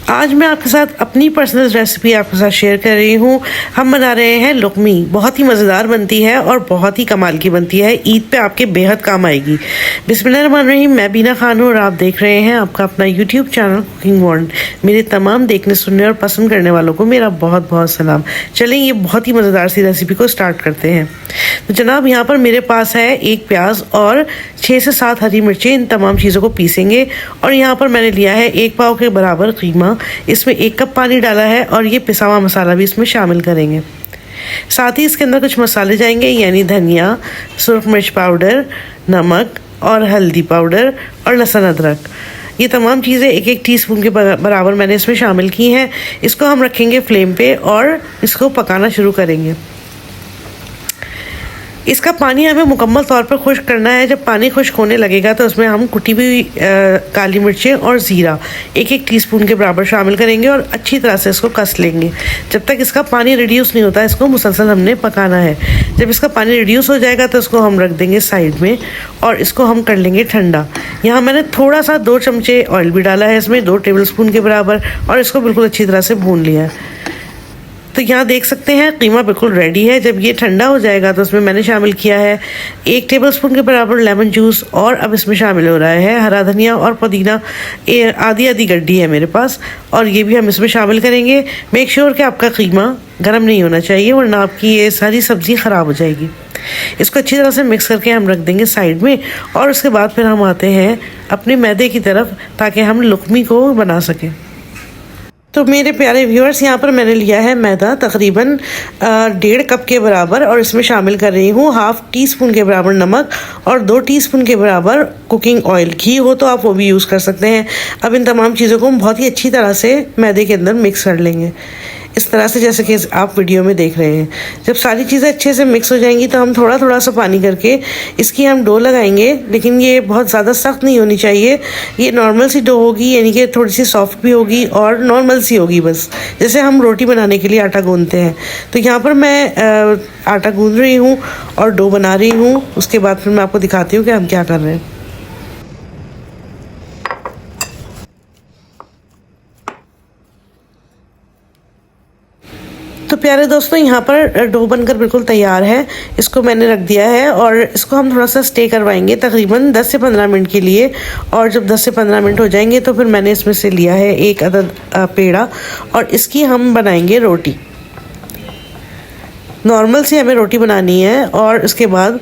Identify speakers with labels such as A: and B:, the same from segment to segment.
A: आज मैं आपके साथ अपनी पर्सनल रेसिपी आपके साथ शेयर कर रही हूँ। हम बना रहे हैं लुकमी। बहुत ही मज़ेदार बनती है और बहुत ही कमाल की बनती है। ईद पे आपके बेहद काम आएगी। बिस्मिल्लाहिर्रहमानिर्रहीम। मैं बीना खान हूँ और आप देख रहे हैं आपका अपना यूट्यूब चैनल कुकिंग वर्ल्ड। मेरे तमाम देखने सुनने और पसंद करने वालों को मेरा बहुत बहुत सलाम। चलें ये बहुत ही मज़ेदार सी रेसिपी को स्टार्ट करते हैं। तो जनाब यहाँ पर मेरे पास है एक प्याज और 6 से 7 हरी मिर्चें। इन तमाम चीज़ों को पीसेंगे। और यहाँ पर मैंने लिया है 1 पाव के बराबर कीमा। इसमें 1 कप पानी डाला है और ये पिसा हुआ मसाला भी इसमें शामिल करेंगे। साथ ही इसके अंदर कुछ मसाले जाएंगे, यानी धनिया, सुरख मिर्च पाउडर, नमक और हल्दी पाउडर और लहसुन अदरक। ये तमाम चीज़ें 1-1 टीस्पून के बराबर मैंने इसमें शामिल की हैं। इसको हम रखेंगे फ्लेम पे और इसको पकाना शुरू करेंगे। इसका पानी हमें मुकम्मल तौर पर खुश्क करना है। जब पानी खुश्क होने लगेगा तो उसमें हम कुटी हुई काली मिर्चें और ज़ीरा 1-1 टीस्पून के बराबर शामिल करेंगे और अच्छी तरह से इसको कस लेंगे। जब तक इसका पानी रिड्यूस नहीं होता इसको मुसलसल हमने पकाना है। जब इसका पानी रिड्यूस हो जाएगा तो इसको हम रख देंगे साइड में और इसको हम कर लेंगे ठंडा। यहाँ मैंने थोड़ा सा 2 चमचे ऑयल भी डाला है इसमें, 2 टेबलस्पून के बराबर, और इसको बिल्कुल अच्छी तरह से भून लिया है। तो यहाँ देख सकते हैं कीमा बिल्कुल रेडी है। जब ये ठंडा हो जाएगा तो उसमें मैंने शामिल किया है 1 टेबलस्पून के बराबर लेमन जूस, और अब इसमें शामिल हो रहा है हरा धनिया और पुदीना। आधी गड्डी है मेरे पास, और ये भी हम इसमें शामिल करेंगे। मेक श्योर कि आपका कीमा गर्म नहीं होना चाहिए, वरना आपकी ये सारी सब्ज़ी ख़राब हो जाएगी। इसको अच्छी तरह से मिक्स करके हम रख देंगे साइड में, और उसके बाद फिर हम आते हैं अपने मैदे की तरफ, ताकि हम लुकमी को बना सकें। तो मेरे प्यारे व्यूअर्स, यहाँ पर मैंने लिया है मैदा तकरीबन 1.5 कप के बराबर, और इसमें शामिल कर रही हूँ 1/2 टीस्पून के बराबर नमक और 2 टीस्पून के बराबर कुकिंग ऑयल। घी हो तो आप वो भी यूज़ कर सकते हैं। अब इन तमाम चीज़ों को हम बहुत ही अच्छी तरह से मैदे के अंदर मिक्स कर लेंगे, इस तरह से जैसे कि आप वीडियो में देख रहे हैं। जब सारी चीज़ें अच्छे से मिक्स हो जाएंगी तो हम थोड़ा थोड़ा सा पानी करके इसकी हम डो लगाएंगे, लेकिन ये बहुत ज़्यादा सख्त नहीं होनी चाहिए। ये नॉर्मल सी डो होगी, यानी कि थोड़ी सी सॉफ्ट भी होगी और नॉर्मल सी होगी, बस जैसे हम रोटी बनाने के लिए आटा गूंदते हैं। तो यहाँ पर मैं आटा गूंद रही हूँ और डो बना रही हूँ। उसके बाद फिर मैं आपको दिखाती हूँ कि हम क्या कर रहे हैं। तो प्यारे दोस्तों, यहाँ पर डो बनकर बिल्कुल तैयार है। इसको मैंने रख दिया है और इसको हम थोड़ा सा स्टे करवाएंगे तकरीबन 10 से 15 मिनट के लिए। और जब 10 से 15 मिनट हो जाएंगे तो फिर मैंने इसमें से लिया है 1 अदद पेड़ा, और इसकी हम बनाएंगे रोटी। नॉर्मल सी हमें रोटी बनानी है, और इसके बाद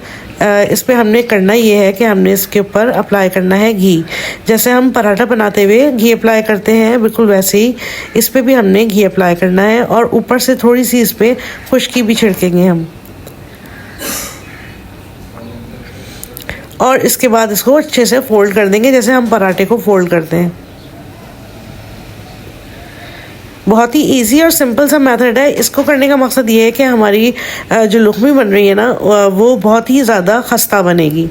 A: इस पर हमने करना ये है कि हमने इसके ऊपर अप्लाई करना है घी। जैसे हम पराठा बनाते हुए घी अप्लाई करते हैं, बिल्कुल वैसे ही इस पर भी हमने घी अप्लाई करना है, और ऊपर से थोड़ी सी इस पर खुशकी भी छिड़केंगे हम। और इसके बाद इसको अच्छे से फोल्ड कर देंगे, जैसे हम पराठे को फोल्ड करते हैं। बहुत ही इजी और सिंपल सा मेथड है। इसको करने का मकसद ये है कि हमारी जो लुकमी बन रही है ना, वो बहुत ही ज़्यादा खस्ता बनेगी।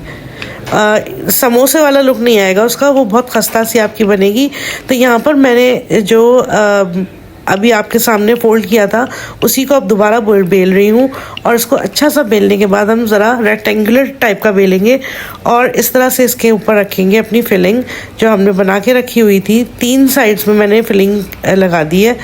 A: समोसे वाला लुक नहीं आएगा उसका, वो बहुत खस्ता सी आपकी बनेगी। तो यहाँ पर मैंने जो अभी आपके सामने फोल्ड किया था उसी को अब दोबारा बेल रही हूँ, और इसको अच्छा सा बेलने के बाद हम ज़रा रेक्टेंगुलर टाइप का बेलेंगे, और इस तरह से इसके ऊपर रखेंगे अपनी फिलिंग जो हमने बना के रखी हुई थी। 3 साइड्स में मैंने फिलिंग लगा दी है।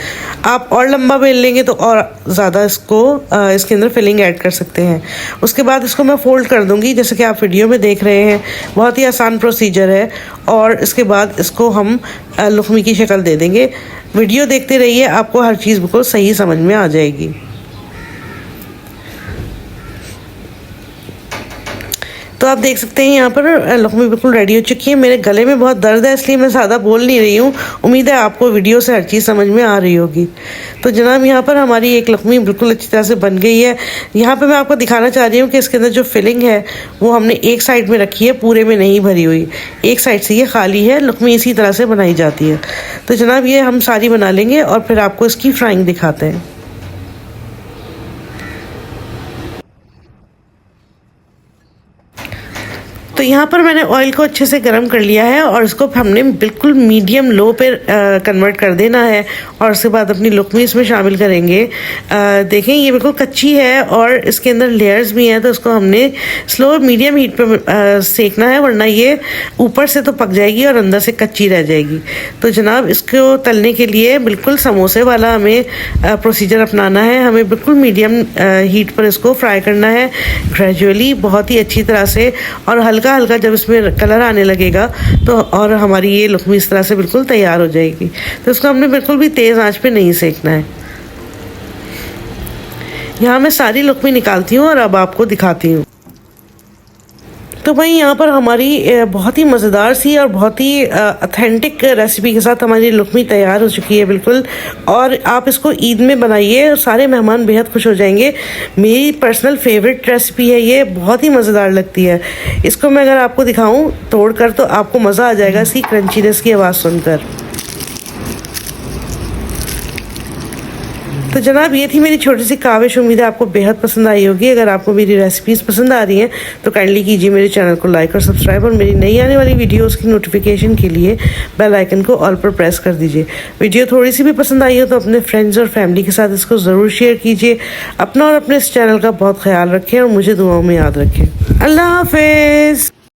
A: आप और लंबा बेल लेंगे तो और ज़्यादा इसके अंदर फिलिंग ऐड कर सकते हैं। उसके बाद इसको मैं फोल्ड कर दूँगी, जैसे कि आप वीडियो में देख रहे हैं। बहुत ही आसान प्रोसीजर है, और इसके बाद इसको हम लुकमी की शक्ल दे देंगे। वीडियो देखते रहिए, आपको हर चीज़ बिल्कुल सही समझ में आ जाएगी। तो आप देख सकते हैं यहाँ पर लुकमी बिल्कुल रेडी हो चुकी है। मेरे गले में बहुत दर्द है, इसलिए मैं ज़्यादा बोल नहीं रही हूँ। उम्मीद है आपको वीडियो से हर चीज़ समझ में आ रही होगी। तो जनाब यहाँ पर हमारी एक लुकमी बिल्कुल अच्छी तरह से बन गई है। यहाँ पर मैं आपको दिखाना चाह रही हूँ कि इसके अंदर जो फिलिंग है वो हमने एक साइड में रखी है, पूरे में नहीं भरी हुई। एक साइड से ये खाली है। लुकमी इसी तरह से बनाई जाती है। तो जनाब ये हम सारी बना लेंगे और फिर आपको इसकी फ्राइंग दिखाते हैं। तो तो यहाँ पर मैंने ऑयल को अच्छे से गर्म कर लिया है और इसको हमने बिल्कुल मीडियम लो पे कन्वर्ट कर देना है और उसके बाद अपनी लुकमी इसमें शामिल करेंगे। देखें ये बिल्कुल कच्ची है और इसके अंदर लेयर्स भी हैं, तो इसको हमने स्लो मीडियम हीट पे सेकना है, वरना ये ऊपर से तो पक जाएगी और अंदर से कच्ची रह जाएगी। तो जनाब इसको तलने के लिए बिल्कुल समोसे वाला हमें प्रोसीजर अपनाना है। हमें बिल्कुल मीडियम हीट पर इसको फ्राई करना है ग्रेजुअली, बहुत ही अच्छी तरह से, और हल्का हल्का जब इसमें कलर आने लगेगा तो और हमारी ये लुकमी इस तरह से बिल्कुल तैयार हो जाएगी। तो इसको हमने बिल्कुल भी तेज़ आंच पे नहीं सेकना है। यहाँ मैं सारी लुकमी निकालती हूँ और अब आपको दिखाती हूँ। तो भाई यहाँ पर हमारी बहुत ही मज़ेदार सी और बहुत ही ऑथेंटिक रेसिपी के साथ हमारी लुकमी तैयार हो चुकी है बिल्कुल। और आप इसको ईद में बनाइए और सारे मेहमान बेहद खुश हो जाएंगे। मेरी पर्सनल फेवरेट रेसिपी है ये, बहुत ही मज़ेदार लगती है। इसको मैं अगर आपको दिखाऊं तोड़ कर तो आपको मज़ा आ जाएगा इसकी क्रंचीनेस की आवाज़ सुनकर। तो जनाब ये थी मेरी छोटी सी काविश, उम्मीद है आपको बेहद पसंद आई होगी। अगर आपको मेरी रेसिपीज़ पसंद आ रही हैं तो काइंडली कीजिए मेरे चैनल को लाइक और सब्सक्राइब, और मेरी नई आने वाली वीडियोस की नोटिफिकेशन के लिए बेल आइकन को ऑल पर प्रेस कर दीजिए। वीडियो थोड़ी सी भी पसंद आई हो तो अपने फ्रेंड्स और फैमिली के साथ इसको ज़रूर शेयर कीजिए। अपना और अपने इस चैनल का बहुत ख्याल रखें और मुझे दुआओं में याद रखें। अल्लाह हाफिज़।